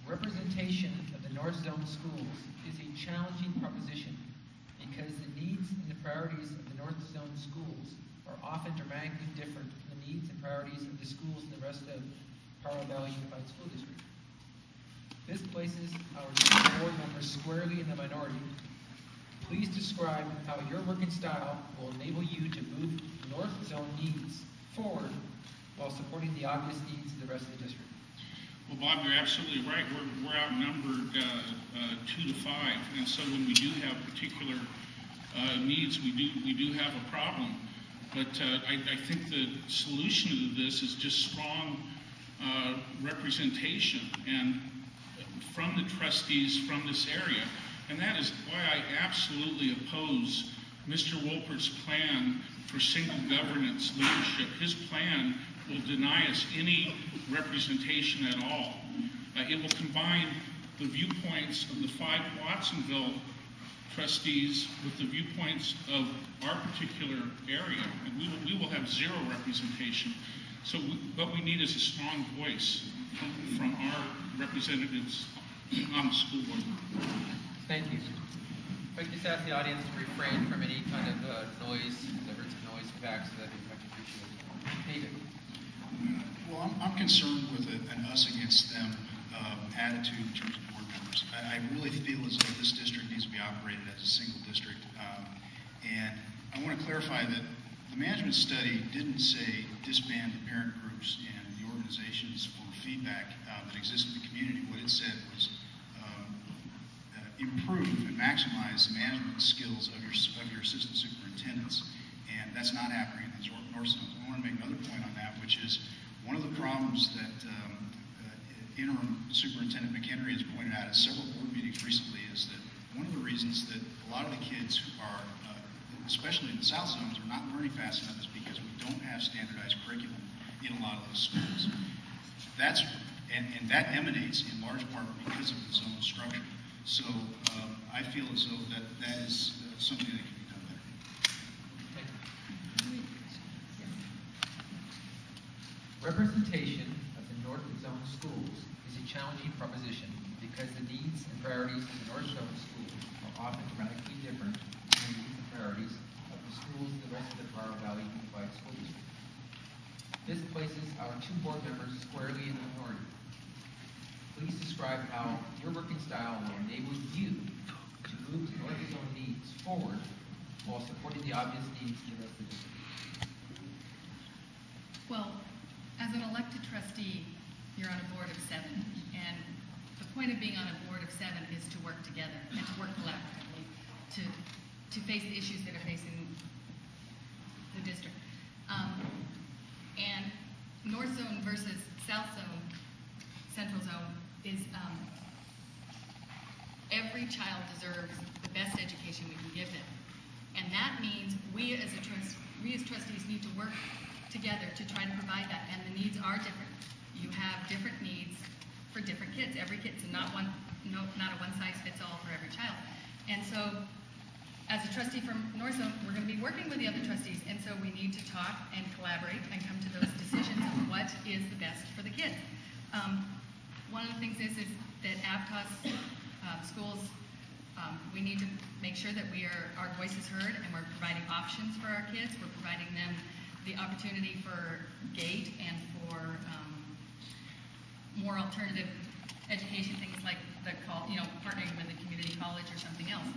Representation of the North Zone schools is a challenging proposition because the needs and the priorities of the North Zone schools are often dramatically different from the needs and priorities of the schools in the rest of Pajaro Valley Unified School District. This places our board members squarely in the minority. Please describe how your working style will enable you to move North Zone needs forward while supporting the obvious needs of the rest of the district. Well, Bob, you're absolutely right. We're outnumbered 2 to 5, and so when we do have particular needs, we do have a problem. But I think the solution to this is just strong representation and from the trustees from this area, and that is why I absolutely oppose Mr. Wolpert's plan for single governance leadership. His plan will deny us any representation at all. It will combine the viewpoints of the 5 Watsonville trustees with the viewpoints of our particular area, and we will have 0 representation. So what we need is a strong voice from our representatives on the school board. Thank you. If I could just ask the audience to refrain from any kind of noise, deliverance of noise back, so that'd be much appreciated. David. Well, I'm concerned with an us against them attitude in terms of board members. I really feel as though this district needs to be operated as a single district. And I want to clarify that the management study didn't say disband the parent groups and the organizations for feedback that exist in the community. What it said was improve and maximize the management skills of your assistant superintendents, and that's not happening in North Zone. I want to make another point on that, which is one of the problems that interim superintendent McHenry has pointed out at several board meetings recently is that one of the reasons that a lot of the kids who are, especially in the South Zones, are not learning fast enough is because we don't have standardized curriculum in a lot of those schools. And that emanates in large part because of the zone structure. So I feel as though that is something that can be done better. Representation of the North Zone schools is a challenging proposition because the needs and priorities of the North Zone schools are often dramatically different from the needs and priorities of the schools in the rest of the Pajaro Valley Unified School District. This places our 2 board members squarely in the minority. Please describe how your working style will enable you to move the North Zone needs forward while supporting the obvious needs of the rest of the district. Well, as an elected trustee, you're on a board of 7, and the point of being on a board of 7 is to work together and to work collaboratively to face the issues that are facing the district. And North Zone versus South Zone, Central Zone, is every child deserves the best education we can give them. And that means we as trustees need to work together to try to provide that, and the needs are different. You have different needs for different kids. Every kid's not a one-size-fits-all for every child. And so as a trustee from North Zone, we're going to be working with the other trustees, and so we need to talk and collaborate and come to those decisions of what is the best for the kids. One of the things is that APTOS schools, we need to make sure that our voice is heard, and we're providing options for our kids. We're providing them the opportunity for GATE and for more alternative education, things like partnering with a community college or something else.